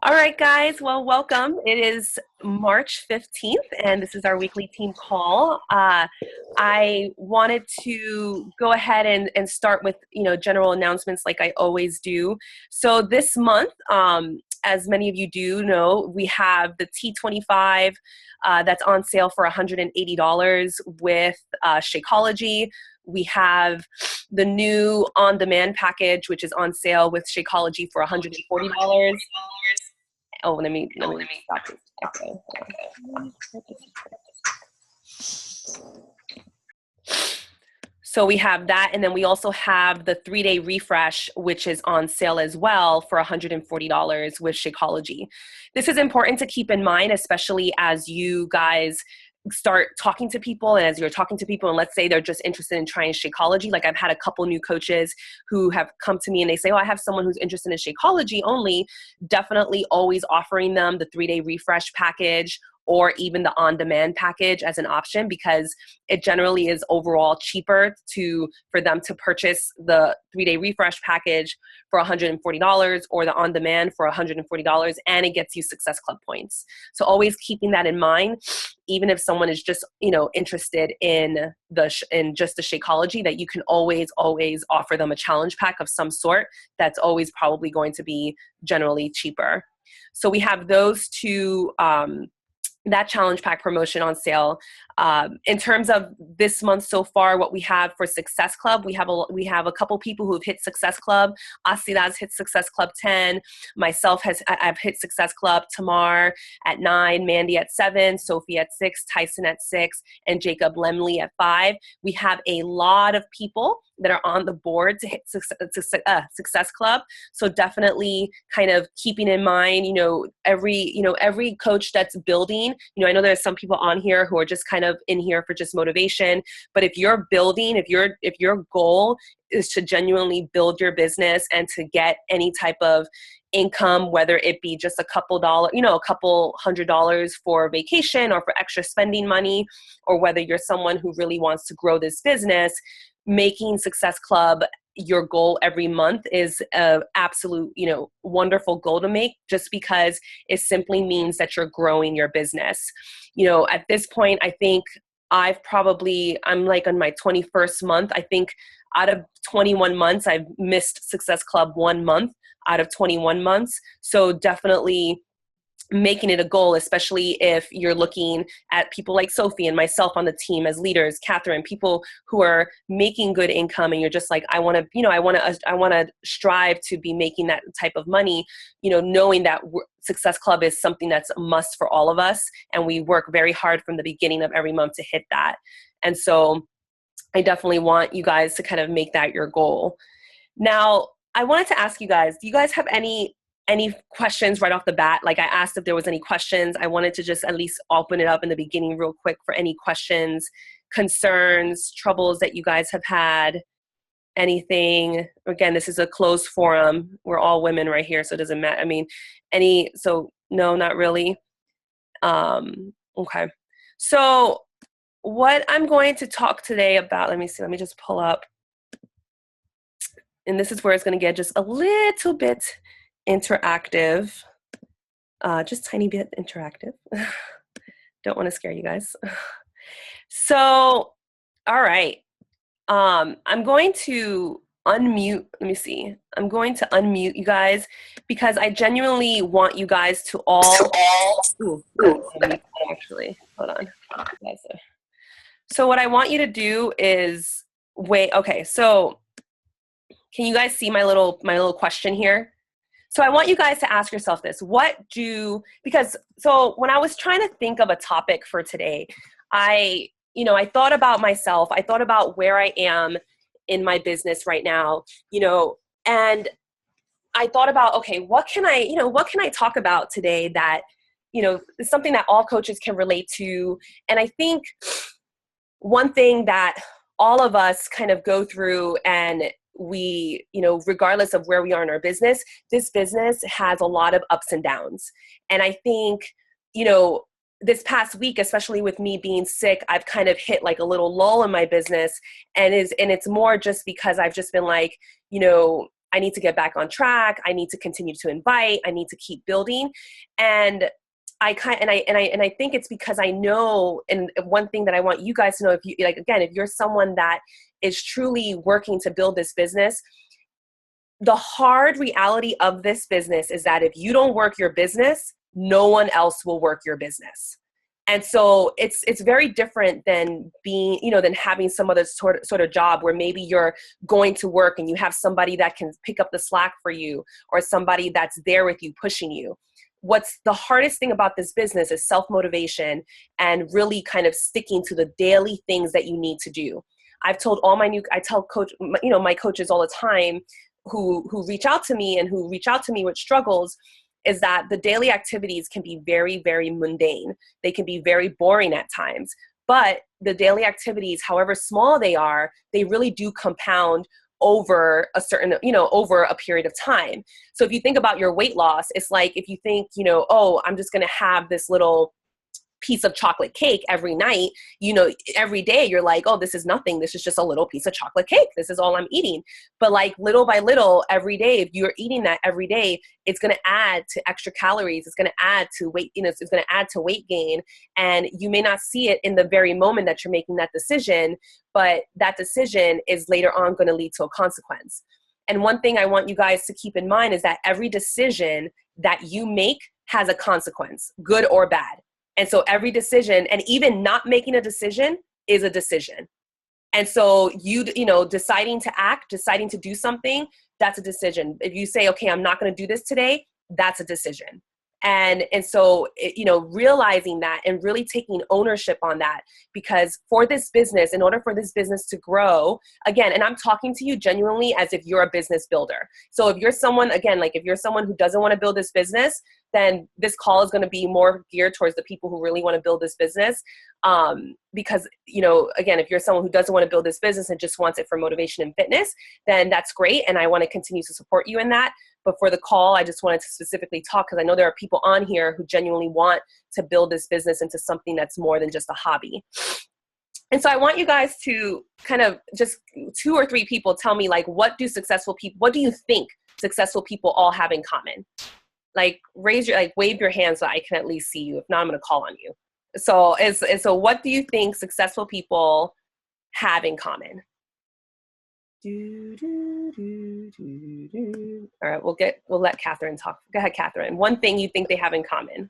All right, guys. Well, welcome. It is March 15th, and this is our weekly team call. I wanted to go ahead and start with, general announcements like I always do. So this month, as many of you do know, we have the T25 that's on sale for $180 with Shakeology. We have the new on-demand package, which is on sale with Shakeology for $140. Oh, let me stop this echo. So we have that, and then we also have the 3-day refresh, which is on sale as well for $140 with Shakeology. This is important to keep in mind, especially as you guys start talking to people, and as you're talking to people, and let's say they're just interested in trying Shakeology. Like I've had a couple new coaches who have come to me and they say, oh, I have someone who's interested in Shakeology only. Definitely always offering them the 3-day refresh package or even the on-demand package as an option, because it generally is overall cheaper for them to purchase the 3-day refresh package for $140 or the on-demand for $140, and it gets you Success Club points. So always keeping that in mind, even if someone is just interested in just the Shakeology, that you can always offer them a challenge pack of some sort that's always probably going to be generally cheaper. So we have those two that challenge pack promotion on sale. In terms of this month so far, what we have for Success Club, we have a couple people who have hit Success Club. Asida's hit Success Club 10. Myself I've hit Success Club. Tamar at 9, Mandy at 7, Sophie at 6, Tyson at 6, and Jacob Lemley at 5. We have a lot of people that are on the board to hit Success Club. So definitely kind of keeping in mind, every coach that's building, I know there's some people on here who are just kind of in here for just motivation, but if you're building, if your goal is to genuinely build your business and to get any type of income, whether it be just a couple $100 for vacation or for extra spending money, or whether you're someone who really wants to grow this business, making Success Club your goal every month is a absolute, wonderful goal to make, just because it simply means that you're growing your business. At this point, I think I'm like on my 21st month. I think out of 21 months, I've missed Success Club 1 month out of 21 months. So definitely making it a goal, especially if you're looking at people like Sophie and myself on the team as leaders, Catherine, people who are making good income, and you're just like, I want to strive to be making that type of money, knowing that Success Club is something that's a must for all of us. And we work very hard from the beginning of every month to hit that. And so I definitely want you guys to kind of make that your goal. Now, I wanted to ask you guys, do you guys have any questions right off the bat? Like I asked if there was any questions. I wanted to just at least open it up in the beginning real quick for any questions, concerns, troubles that you guys have had, anything. Again, this is a closed forum. We're all women right here, so it doesn't matter. No, not really. Okay. So what I'm going to talk today about, let me just pull up. And this is where it's going to get just a little bit interactive, just tiny bit interactive. Don't want to scare you guys. So, all right. I'm going to unmute. Let me see. I'm going to unmute you guys because I genuinely want you guys to all. Actually, hold on. So what I want you to do is wait. Okay. So can you guys see my little question here? So I want you guys to ask yourself this. So when I was trying to think of a topic for today, I thought about myself. I thought about where I am in my business right now, and I thought about, okay, what can I talk about today that, is something that all coaches can relate to. And I think one thing that all of us kind of go through, and we, regardless of where we are in our business, this business has a lot of ups and downs. And I think, this past week, especially with me being sick, I've kind of hit like a little lull in my business, and it's more just because I've just been like, I need to get back on track. I need to continue to invite. I need to keep building. And I think it's because I know, and one thing that I want you guys to know, if you like, again, if you're someone that is truly working to build this business, the hard reality of this business is that if you don't work your business, no one else will work your business. And so it's very different than being, than having some other sort of job where maybe you're going to work and you have somebody that can pick up the slack for you, or somebody that's there with you, pushing you. What's the hardest thing about this business is self-motivation and really kind of sticking to the daily things that you need to do. I tell my coaches all the time who reach out to me with struggles, is that the daily activities can be very, very mundane. They can be very boring at times, but the daily activities, however small they are, they really do compound over over a period of time. So if you think about your weight loss, it's like if you think, oh, I'm just going to have this little piece of chocolate cake every night, every day you're like, oh, this is nothing. This is just a little piece of chocolate cake. This is all I'm eating. But like little by little, every day, if you're eating that every day, it's going to add to extra calories. It's going to add to weight, it's going to add to weight gain. And you may not see it in the very moment that you're making that decision, but that decision is later on going to lead to a consequence. And one thing I want you guys to keep in mind is that every decision that you make has a consequence, good or bad. And so every decision, and even not making a decision, is a decision. And so deciding to act, deciding to do something, that's a decision. If you say, okay, I'm not going to do this today, that's a decision. And so, realizing that and really taking ownership on that, because for this business, in order for this business to grow, again, and I'm talking to you genuinely as if you're a business builder. So if you're someone, again, like if you're someone who doesn't want to build this business, then this call is going to be more geared towards the people who really want to build this business. Because, again, if you're someone who doesn't want to build this business and just wants it for motivation and fitness, then that's great. And I want to continue to support you in that. But for the call, I just wanted to specifically talk because I know there are people on here who genuinely want to build this business into something that's more than just a hobby. And so I want you guys to kind of just 2 or 3 people tell me, like, what do you think successful people all have in common? Like wave your hand so I can at least see you. If not, I'm going to call on you. So what do you think successful people have in common? All right, we'll let Catherine talk. Go ahead, Catherine. One thing you think they have in common?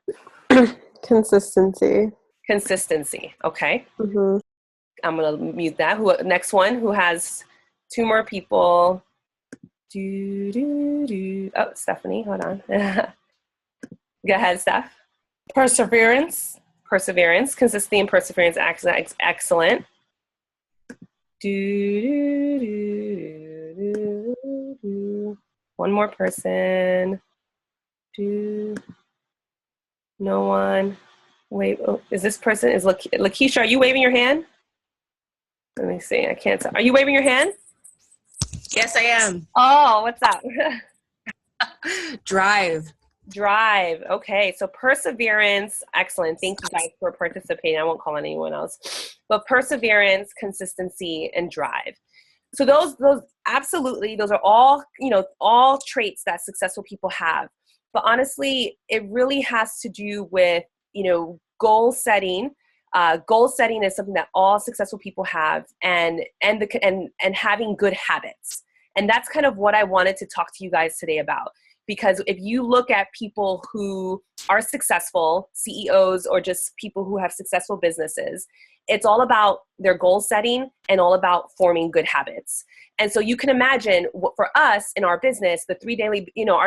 Consistency. Consistency. Okay. Mm-hmm. I'm gonna mute that. Next one? Who has 2 more people? Oh, Stephanie, hold on. Go ahead, Steph. Perseverance. Perseverance. Consistency and perseverance. Excellent. One more person. No one. Wait, is this person, is Lakeisha, are you waving your hand? Let me see, I can't tell. Are you waving your hand? Yes, I am. Oh, what's up? Drive. Okay, so perseverance, excellent. Thank you guys for participating. I won't call on anyone else. But perseverance, consistency, and drive. So those absolutely, those are all, all traits that successful people have. But honestly, it really has to do with, goal setting. Goal setting is something that all successful people have, and having good habits. And that's kind of what I wanted to talk to you guys today about. Because if you look at people who are successful, CEOs, or just people who have successful businesses, it's all about their goal setting and all about forming good habits. And so you can imagine what for us in our business, our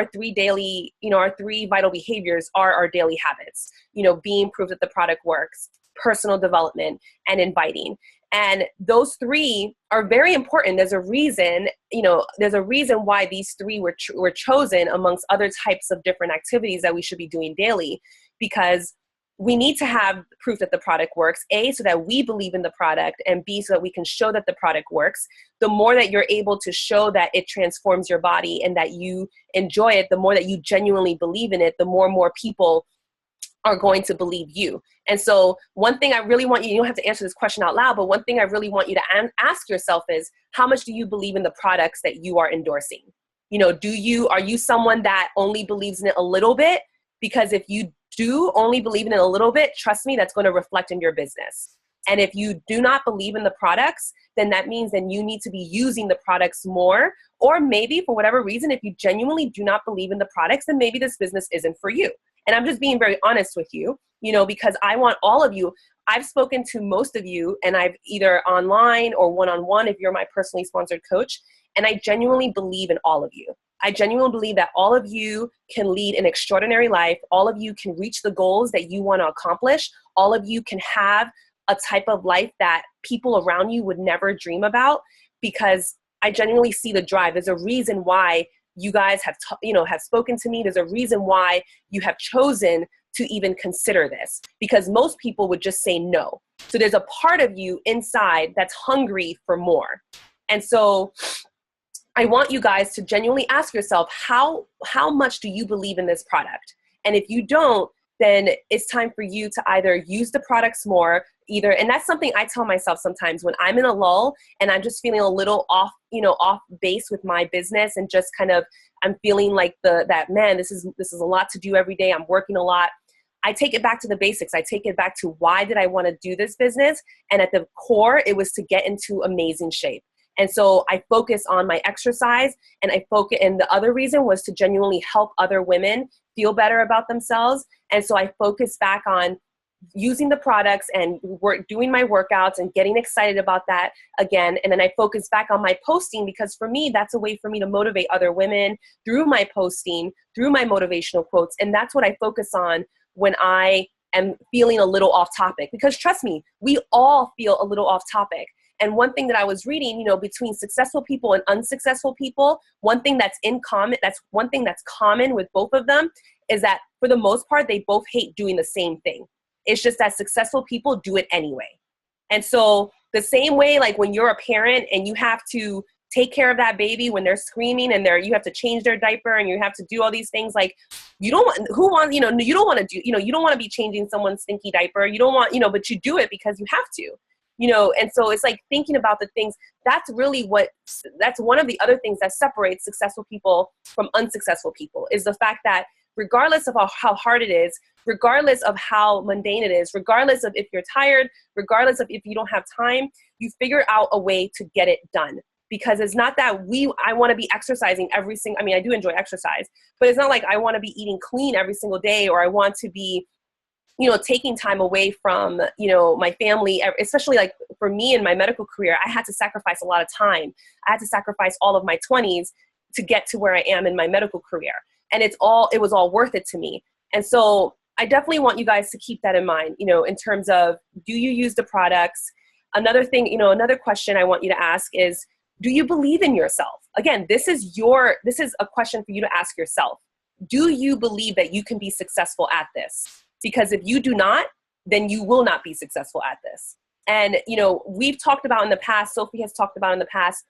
3 vital behaviors are our daily habits, being proof that the product works, personal development, and inviting. And those 3 are very important. There's a reason why these 3 were chosen amongst other types of different activities that we should be doing daily, because we need to have proof that the product works, A, so that we believe in the product, and B, so that we can show that the product works. The more that you're able to show that it transforms your body and that you enjoy it, the more that you genuinely believe in it, the more and more people are going to believe you. And so one thing I really want you don't have to answer this question out loud, but one thing I really want you to ask yourself is, how much do you believe in the products that you are endorsing? Are you someone that only believes in it a little bit? Because if you do only believe in it a little bit, trust me, that's going to reflect in your business. And if you do not believe in the products, then that means then you need to be using the products more. Or maybe for whatever reason, if you genuinely do not believe in the products, then maybe this business isn't for you. And I'm just being very honest with you, because I want all of you. I've spoken to most of you, and I've either online or one-on-one if you're my personally sponsored coach. And I genuinely believe in all of you. I genuinely believe that all of you can lead an extraordinary life. All of you can reach the goals that you want to accomplish. All of you can have a type of life that people around you would never dream about, because I genuinely see the drive. There's a reason why you guys have spoken to me. There's a reason why you have chosen to even consider this, because most people would just say no. So there's a part of you inside that's hungry for more. And so I want you guys to genuinely ask yourself, how much do you believe in this product? And if you don't, then it's time for you to either use the products more, and that's something I tell myself sometimes when I'm in a lull and I'm just feeling a little off base with my business, and just kind of, I'm feeling like this is a lot to do every day. I'm working a lot. I take it back to the basics. I take it back to, why did I want to do this business? And at the core, it was to get into amazing shape. And so I focus on my exercise, and the other reason was to genuinely help other women feel better about themselves. And so I focus back on using the products and doing my workouts and getting excited about that again. And then I focus back on my posting, because for me, that's a way for me to motivate other women through my posting, through my motivational quotes. And that's what I focus on when I am feeling a little off topic, because trust me, we all feel a little off topic. And one thing that I was reading, between successful people and unsuccessful people, one thing that's common with both of them is that for the most part, they both hate doing the same thing. It's just that successful people do it anyway. And so the same way, like when you're a parent and you have to take care of that baby when they're screaming and you have to change their diaper and you have to do all these things, like you don't want to be changing someone's stinky diaper. You don't want, but you do it because you have to. And so it's like thinking about the things, that's one of the other things that separates successful people from unsuccessful people, is the fact that regardless of how hard it is, regardless of how mundane it is, regardless of if you're tired, regardless of if you don't have time, you figure out a way to get it done. Because it's not that I want to be exercising I do enjoy exercise, but it's not like I want to be eating clean every single day, or I want to be taking time away from, my family, especially like for me in my medical career. I had to sacrifice a lot of time. I had to sacrifice all of my 20s to get to where I am in my medical career. And it was all worth it to me. And so I definitely want you guys to keep that in mind, in terms of, do you use the products? Another thing, another question I want you to ask is, do you believe in yourself? Again, this is a question for you to ask yourself. Do you believe that you can be successful at this? Because if you do not, then you will not be successful at this. And, we've talked about in the past, Sophie has talked about in the past,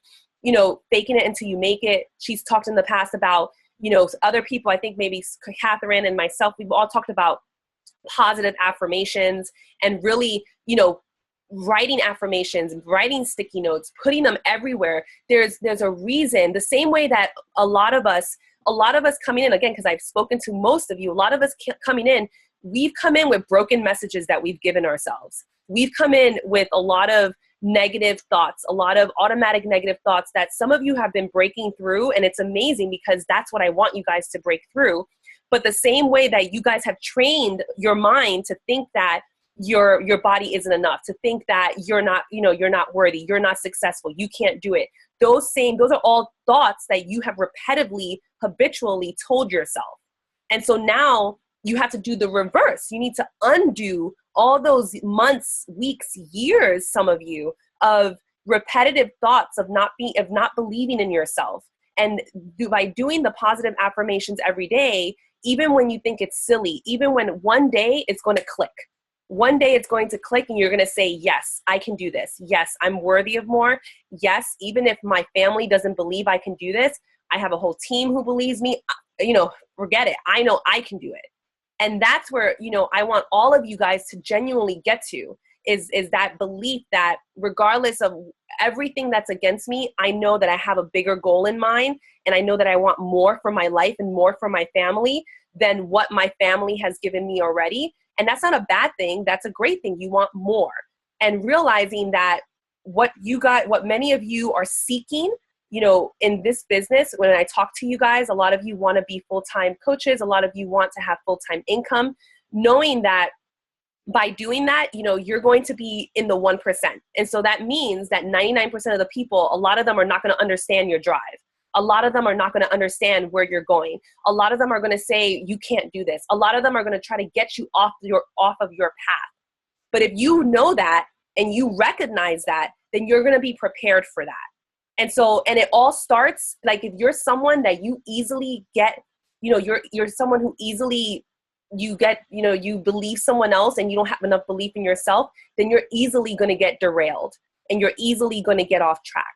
faking it until you make it. She's talked in the past about, other people, I think maybe Catherine and myself, we've all talked about positive affirmations and really, writing affirmations, writing sticky notes, putting them everywhere. There's a reason, the same way that a lot of us coming in, again, because I've spoken to most of you, a lot of us coming in, we've come in with broken messages that we've given ourselves. We've come in with a lot of negative thoughts, a lot of automatic negative thoughts that some of you have been breaking through. And it's amazing, because that's what I want you guys to break through. But the same way that you guys have trained your mind to think that your body isn't enough, to think that you're not worthy, you're not successful, you can't do it. Those are all thoughts that you have habitually told yourself. And so now you have to do the reverse. You need to undo all those months, weeks, years, some of you, of repetitive thoughts of not believing in yourself. And by doing the positive affirmations every day, even when you think it's silly, even when one day it's going to click. One day it's going to click and you're going to say, yes, I can do this. Yes, I'm worthy of more. Yes, even if my family doesn't believe I can do this, I have a whole team who believes me. Forget it. I know I can do it. And that's where, I want all of you guys to genuinely get to is that belief that regardless of everything that's against me, I know that I have a bigger goal in mind, and I know that I want more for my life and more for my family than what my family has given me already. And that's not a bad thing. That's a great thing. You want more. And realizing that what many of you are seeking, in this business, when I talk to you guys, a lot of you want to be full-time coaches. A lot of you want to have full-time income, knowing that by doing that, you're going to be in the 1%. And so that means that 99% of the people, a lot of them are not going to understand your drive. A lot of them are not going to understand where you're going. A lot of them are going to say, you can't do this. A lot of them are going to try to get you off of your path. But if you know that and you recognize that, then you're going to be prepared for that. And it all starts, like, if you're someone that you easily get, you're someone who easily you believe someone else and you don't have enough belief in yourself, then you're easily going to get derailed and you're easily going to get off track.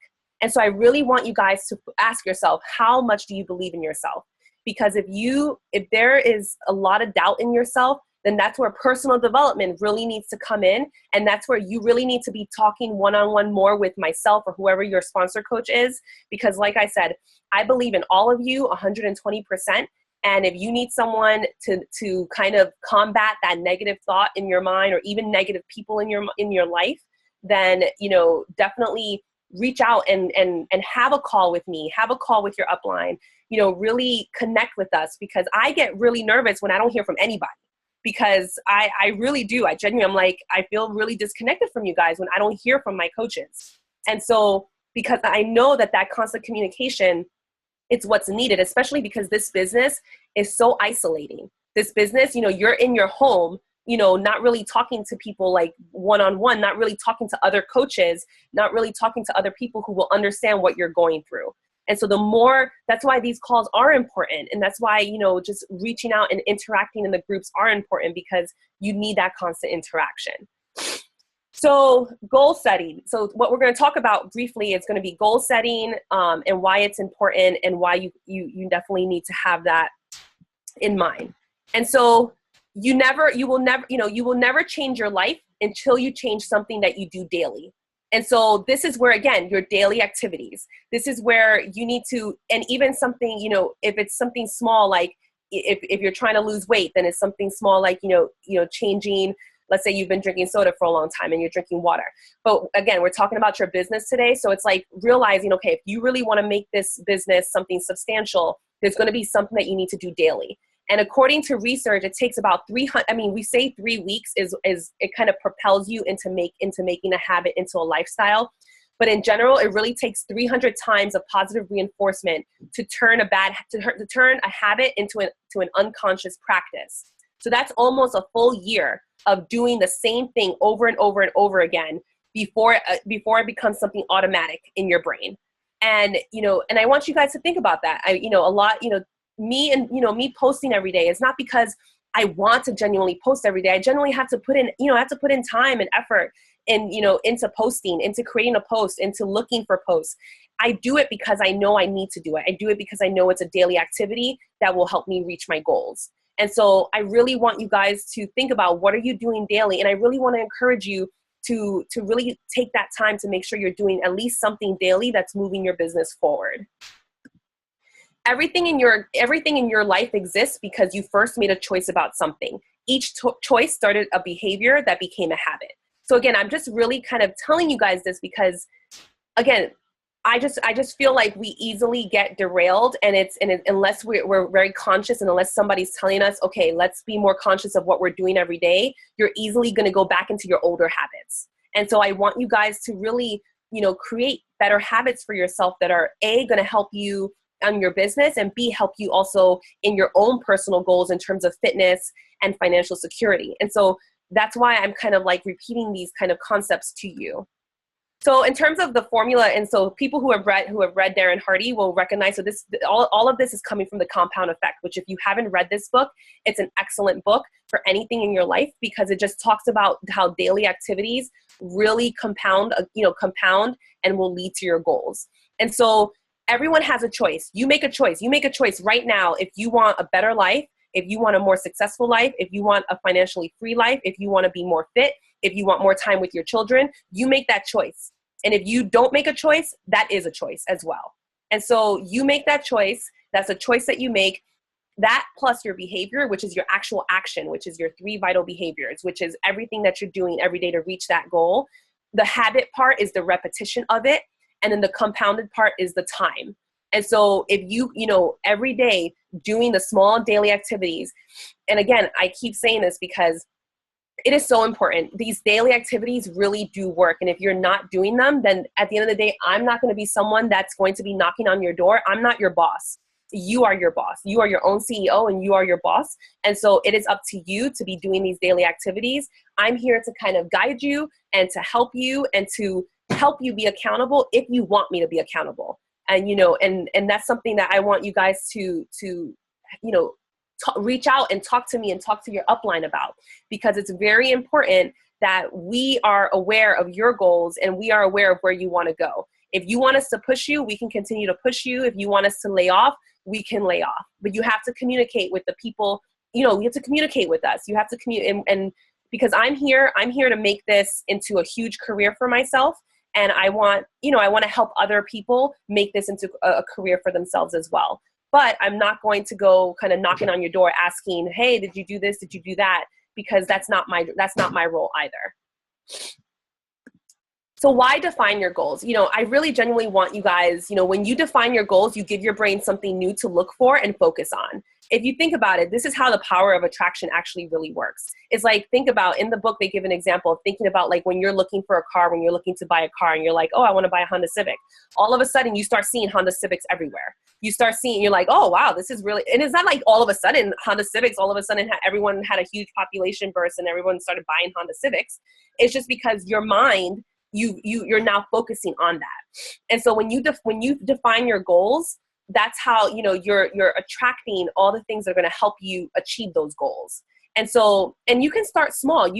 And so I really want you guys to ask yourself, how much do you believe in yourself? Because if there is a lot of doubt in yourself, then that's where personal development really needs to come in. And that's where you really need to be talking one-on-one more with myself or whoever your sponsor coach is. Because like I said, I believe in all of you 120%. And if you need someone to kind of combat that negative thought in your mind, or even negative people in your life, then, definitely reach out and have a call with me, have a call with your upline, really connect with us, because I get really nervous when I don't hear from anybody, because I really do. I genuinely, I feel really disconnected from you guys when I don't hear from my coaches. And so, because I know that constant communication, it's what's needed, especially because this business is so isolating. This business, you're in your home, not really talking to people like one-on-one, not really talking to other coaches, not really talking to other people who will understand what you're going through. And so that's why these calls are important. And that's why, just reaching out and interacting in the groups are important, because you need that constant interaction. So goal setting. So what we're going to talk about briefly is going to be goal setting, and why it's important, and why you definitely need to have that in mind. And so you will never change your life until you change something that you do daily. And so this is where, again, your daily activities, this is where you need to, and even something, if it's something small, like if you're trying to lose weight, then it's something small, like, changing. Let's say you've been drinking soda for a long time and you're drinking water. But again, we're talking about your business today. So it's like realizing, okay, if you really want to make this business something substantial, there's going to be something that you need to do daily. And according to research, it takes about 300, we say 3 weeks is it kind of propels you into making a habit into a lifestyle. But in general, it really takes 300 times of positive reinforcement to turn a habit into an unconscious practice. So that's almost a full year of doing the same thing over and over and over again before it becomes something automatic in your brain. And, and I want you guys to think about that. Me posting every day is not because I want to genuinely post every day. I genuinely have to put in time and effort into posting, into creating a post, into looking for posts. I do it because I know I need to do it. I do it because I know it's a daily activity that will help me reach my goals. And so I really want you guys to think about, what are you doing daily? And I really want to encourage you to really take that time to make sure you're doing at least something daily that's moving your business forward. Everything in your life exists because you first made a choice about something. Each choice started a behavior that became a habit. So again, I'm just really kind of telling you guys this because, again, I just feel like we easily get derailed, and unless we're very conscious, and unless somebody's telling us, okay, let's be more conscious of what we're doing every day, you're easily going to go back into your older habits. And so I want you guys to really, create better habits for yourself that are A, going to help you on your business, and B, help you also in your own personal goals in terms of fitness and financial security. And so that's why I'm kind of like repeating these kind of concepts to you. So in terms of the formula, and so people who have read Darren Hardy will recognize, so this all of this is coming from the compound effect, which if you haven't read this book, it's an excellent book for anything in your life, because it just talks about how daily activities really compound and will lead to your goals. And so everyone has a choice. You make a choice. You make a choice right now if you want a better life, if you want a more successful life, if you want a financially free life, if you want to be more fit, if you want more time with your children, you make that choice. And if you don't make a choice, that is a choice as well. And so you make that choice. That's a choice that you make. That plus your behavior, which is your actual action, which is your 3 vital behaviors, which is everything that you're doing every day to reach that goal. The habit part is the repetition of it. And then the compounded part is the time. And so if you every day doing the small daily activities, and again, I keep saying this because it is so important. These daily activities really do work. And if you're not doing them, then at the end of the day, I'm not going to be someone that's going to be knocking on your door. I'm not your boss. You are your boss. You are your own CEO and you are your boss. And so it is up to you to be doing these daily activities. I'm here to kind of guide you and to help you be accountable if you want me to be accountable. And, and that's something that I want you guys to reach out and talk to me and talk to your upline about, because it's very important that we are aware of your goals and we are aware of where you want to go. If you want us to push you, we can continue to push you. If you want us to lay off, we can lay off. But you have to communicate with the people, you have to communicate with us. You have to communicate. And because I'm here to make this into a huge career for myself. And I want to help other people make this into a career for themselves as well. But I'm not going to go kind of knocking on your door asking, hey, did you do this? Did you do that? Because that's not my role either. So why define your goals? I really genuinely want you guys, when you define your goals, you give your brain something new to look for and focus on. If you think about it, this is how the power of attraction actually really works. It's like, think about, in the book, they give an example of thinking about like when you're looking for a car, when you're looking to buy a car and you're like, oh, I want to buy a Honda Civic. All of a sudden you start seeing Honda Civics everywhere. You start seeing, you're like, oh, wow, this is really, and it's not like all of a sudden Honda Civics, all of a sudden everyone had a huge population burst and everyone started buying Honda Civics. It's just because your mind, you're now focusing on that. And so when you define your goals, that's how you're attracting all the things that are going to help you achieve those goals. And so, and you can start small.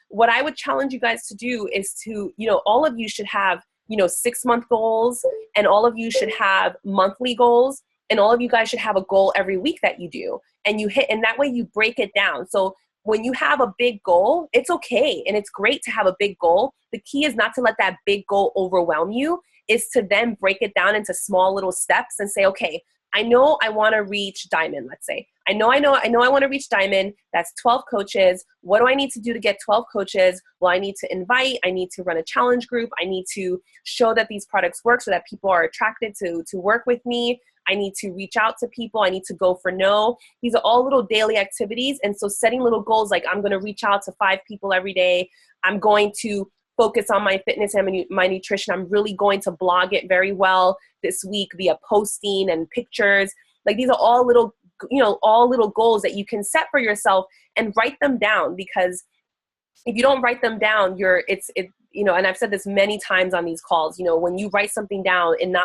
What I would challenge you guys to do is to, all of you should have 6-month goals, and all of you should have monthly goals, and all of you guys should have a goal every week that you do, and you hit, and that way you break it down. So when you have a big goal, it's okay. And it's great to have a big goal. The key is not to let that big goal overwhelm you, is to then break it down into small little steps and say, okay, I know I want to reach diamond, let's say. I know I want to reach diamond. That's 12 coaches. What do I need to do to get 12 coaches? Well, I need to invite, I need to run a challenge group. I need to show that these products work so that people are attracted to work with me. I need to reach out to people. I need to go for no. These are all little daily activities. And so setting little goals, like I'm going to reach out to 5 people every day. I'm going to focus on my fitness and my nutrition. I'm really going to blog it very well this week via posting and pictures. Like these are all little goals that you can set for yourself and write them down, because if you don't write them down, and I've said this many times on these calls, when you write something down, and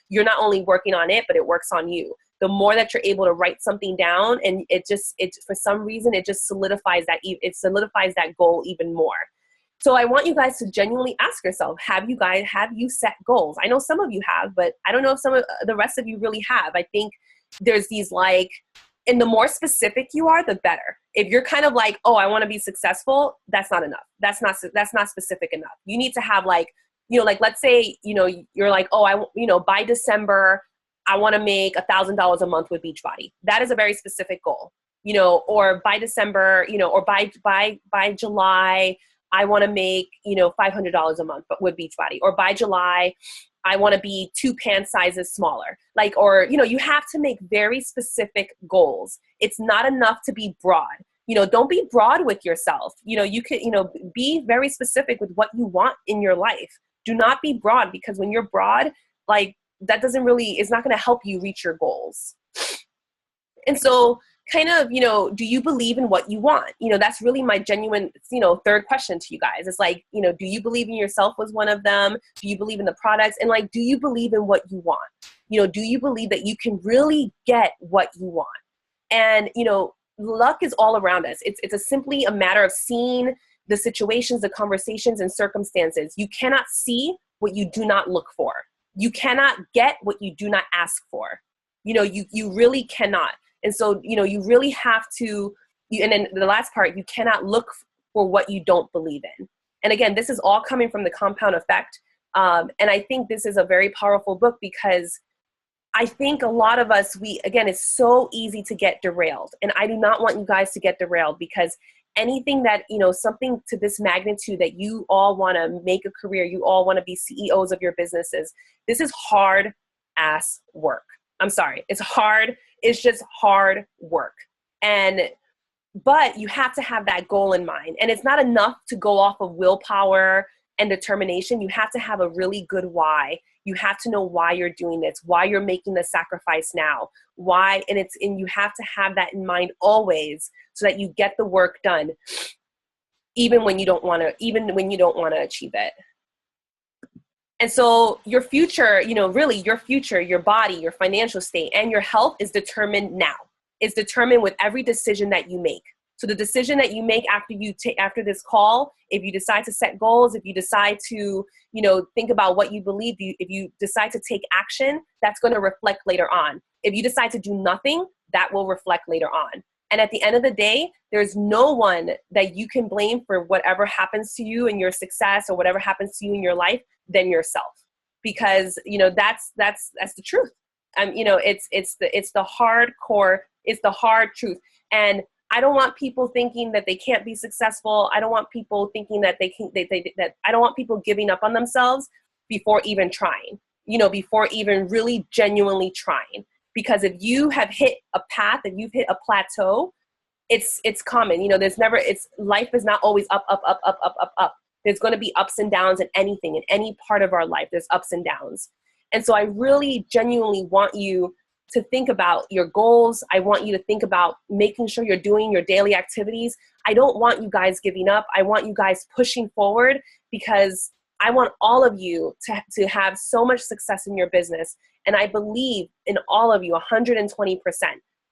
you're not only working on it, but it works on you. The more that you're able to write something down, and it for some reason, it just solidifies that goal even more. So I want you guys to genuinely ask yourself, have you set goals? I know some of you have, but I don't know if some of the rest of you really have. I think there's these and the more specific you are, the better. If you're kind of like, oh, I want to be successful, that's not enough. That's not specific enough. You need to have let's say, you're like, oh, by December, I want to make $1,000 a month with Beachbody. That is a very specific goal, or by December, or by July, I want to make, $500 a month, but with Beachbody. Or by July, I want to be 2 pant sizes smaller. You have to make very specific goals. It's not enough to be broad. Don't be broad with yourself. You could, be very specific with what you want in your life. Do not be broad, because when you're broad, that it's not going to help you reach your goals. And so kind of, do you believe in what you want? That's really my genuine, third question to you guys. It's like, do you believe in yourself was one of them? Do you believe in the products? And do you believe in what you want? Do you believe that you can really get what you want? And, luck is all around us. It's simply a matter of seeing the situations, the conversations and circumstances. You cannot see what you do not look for. You cannot get what you do not ask for. You really cannot. And so, you really have to, and then the last part, you cannot look for what you don't believe in. And again, this is all coming from the compound effect. And I think this is a very powerful book because I think a lot of us, again, it's so easy to get derailed. And I do not want you guys to get derailed, because anything that, something to this magnitude that you all want to make a career, you all want to be CEOs of your businesses, this is hard ass work. I'm sorry. It's hard. It's just hard work. But you have to have that goal in mind. And it's not enough to go off of willpower and determination. You have to have a really good why. You have to know why you're doing this, why you're making the sacrifice now, why, and you have to have that in mind always, so that you get the work done, even when you don't want to achieve it. And so your future, really your future, your body, your financial state, and your health is determined now. It's determined with every decision that you make. So the decision that you make after this call, if you decide to set goals, if you decide to, think about what you believe, if you decide to take action, that's going to reflect later on. If you decide to do nothing, that will reflect later on. And at the end of the day, there's no one that you can blame for whatever happens to you in your success or whatever happens to you in your life than yourself, because that's the truth. It's the hardcore, it's the hard truth. And I don't want people thinking that they can't be successful. I don't want people thinking that I don't want people giving up on themselves before even trying, before even really genuinely trying. Because if you have hit a path, if you've hit a plateau, it's common. Life is not always up, up, up, up, up, up, up. There's going to be ups and downs in anything, in any part of our life. There's ups and downs. And so I really genuinely want you to think about your goals. I want you to think about making sure you're doing your daily activities. I don't want you guys giving up. I want you guys pushing forward, because I want all of you to have so much success in your business. And I believe in all of you 120%.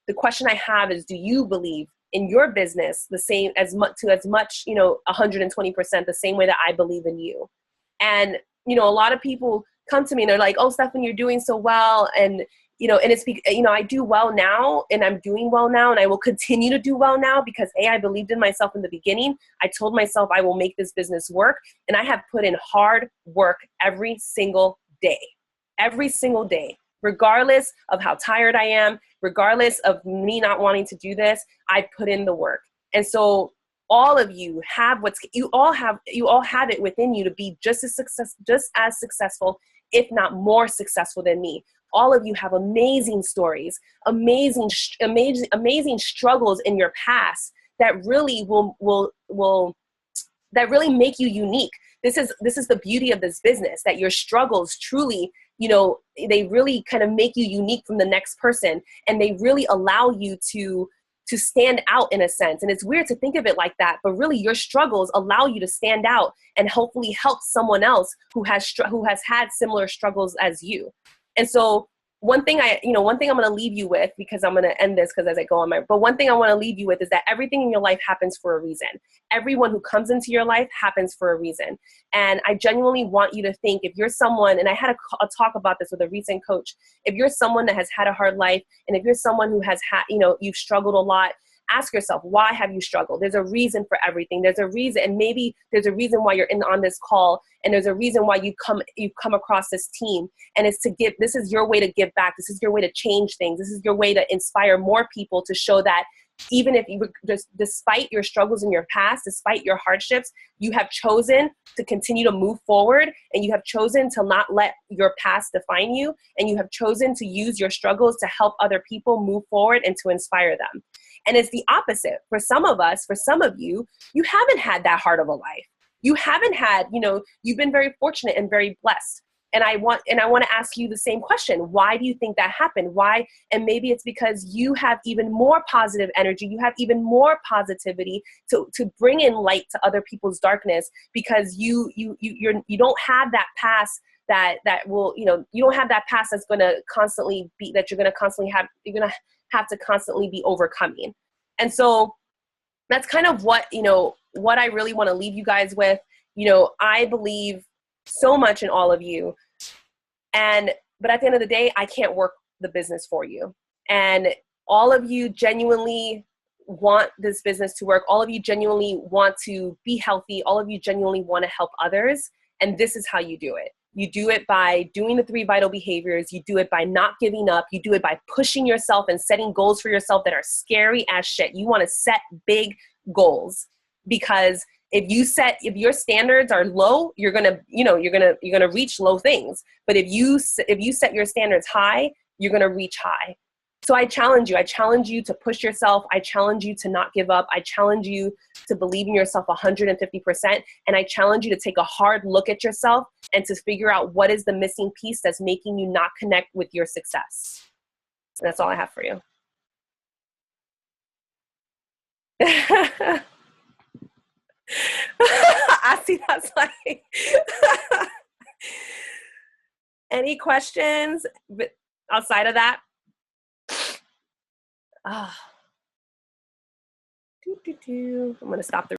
The question I have is, do you believe in your business the same as much, 120%, the same way that I believe in you? And, a lot of people come to me and they're like, oh, Stephanie, you're doing so well. And, and it's, I do well now, and I'm doing well now, and I will continue to do well now because I believed in myself in the beginning. I told myself I will make this business work, and I have put in hard work every single day, regardless of how tired I am, regardless of me not wanting to do this. I put in the work. And so all of you have you all have it within you to be just as successful, if not more successful than me. All of you have amazing stories, amazing struggles in your past that really that really make you unique. This is the beauty of this business, that your struggles truly, they really kind of make you unique from the next person, and they really allow you to stand out in a sense. And it's weird to think of it like that, but really your struggles allow you to stand out and hopefully help someone else who has had similar struggles as you. And so one thing I'm going to leave you with, because I'm going to end this because as I go on but one thing I want to leave you with is that everything in your life happens for a reason. Everyone who comes into your life happens for a reason. And I genuinely want you to think, if you're someone, and I had a talk about this with a recent coach, if you're someone that has had a hard life, and if you're someone who has had, you've struggled a lot, ask yourself, why have you struggled? There's a reason for everything. There's a reason, and maybe there's a reason why you're on this call, and there's a reason wwhy you've come across this team. And it's this is your way to give back. This is your way to change things. This is your way to inspire more people, to show that even if despite your struggles in your past, despite your hardships, you have chosen to continue to move forward, and you have chosen to not let your past define you, and you have chosen to use your struggles to help other people move forward and to inspire them. And it's the opposite. For some of us, for some of you, you haven't had that hard of a life. You haven't had, you've been very fortunate and very blessed. And I want to ask you the same question. Why do you think that happened? Why? And maybe it's because you have even more positive energy. You have even more positivity to bring in light to other people's darkness, because you don't have that past that will, you don't have that past that's going to constantly be, that you're going to have to constantly be overcoming. And so that's kind of what I really want to leave you guys with. I believe so much in all of you. But at the end of the day, I can't work the business for you. And all of you genuinely want this business to work. All of you genuinely want to be healthy. All of you genuinely want to help others. And this is how you do it. You do it by doing the 3 vital behaviors. You do it by not giving up. You do it by pushing yourself and setting goals for yourself that are scary as shit. You want to set big goals, because if your standards are low, you're going to reach low things. But if you set your standards high, you're going to reach high. So I challenge you to push yourself. I challenge you to not give up. I challenge you to believe in yourself 150%. And I challenge you to take a hard look at yourself and to figure out what is the missing piece that's making you not connect with your success. And that's all I have for you. I see, that's like, any questions outside of that? I'm going to stop the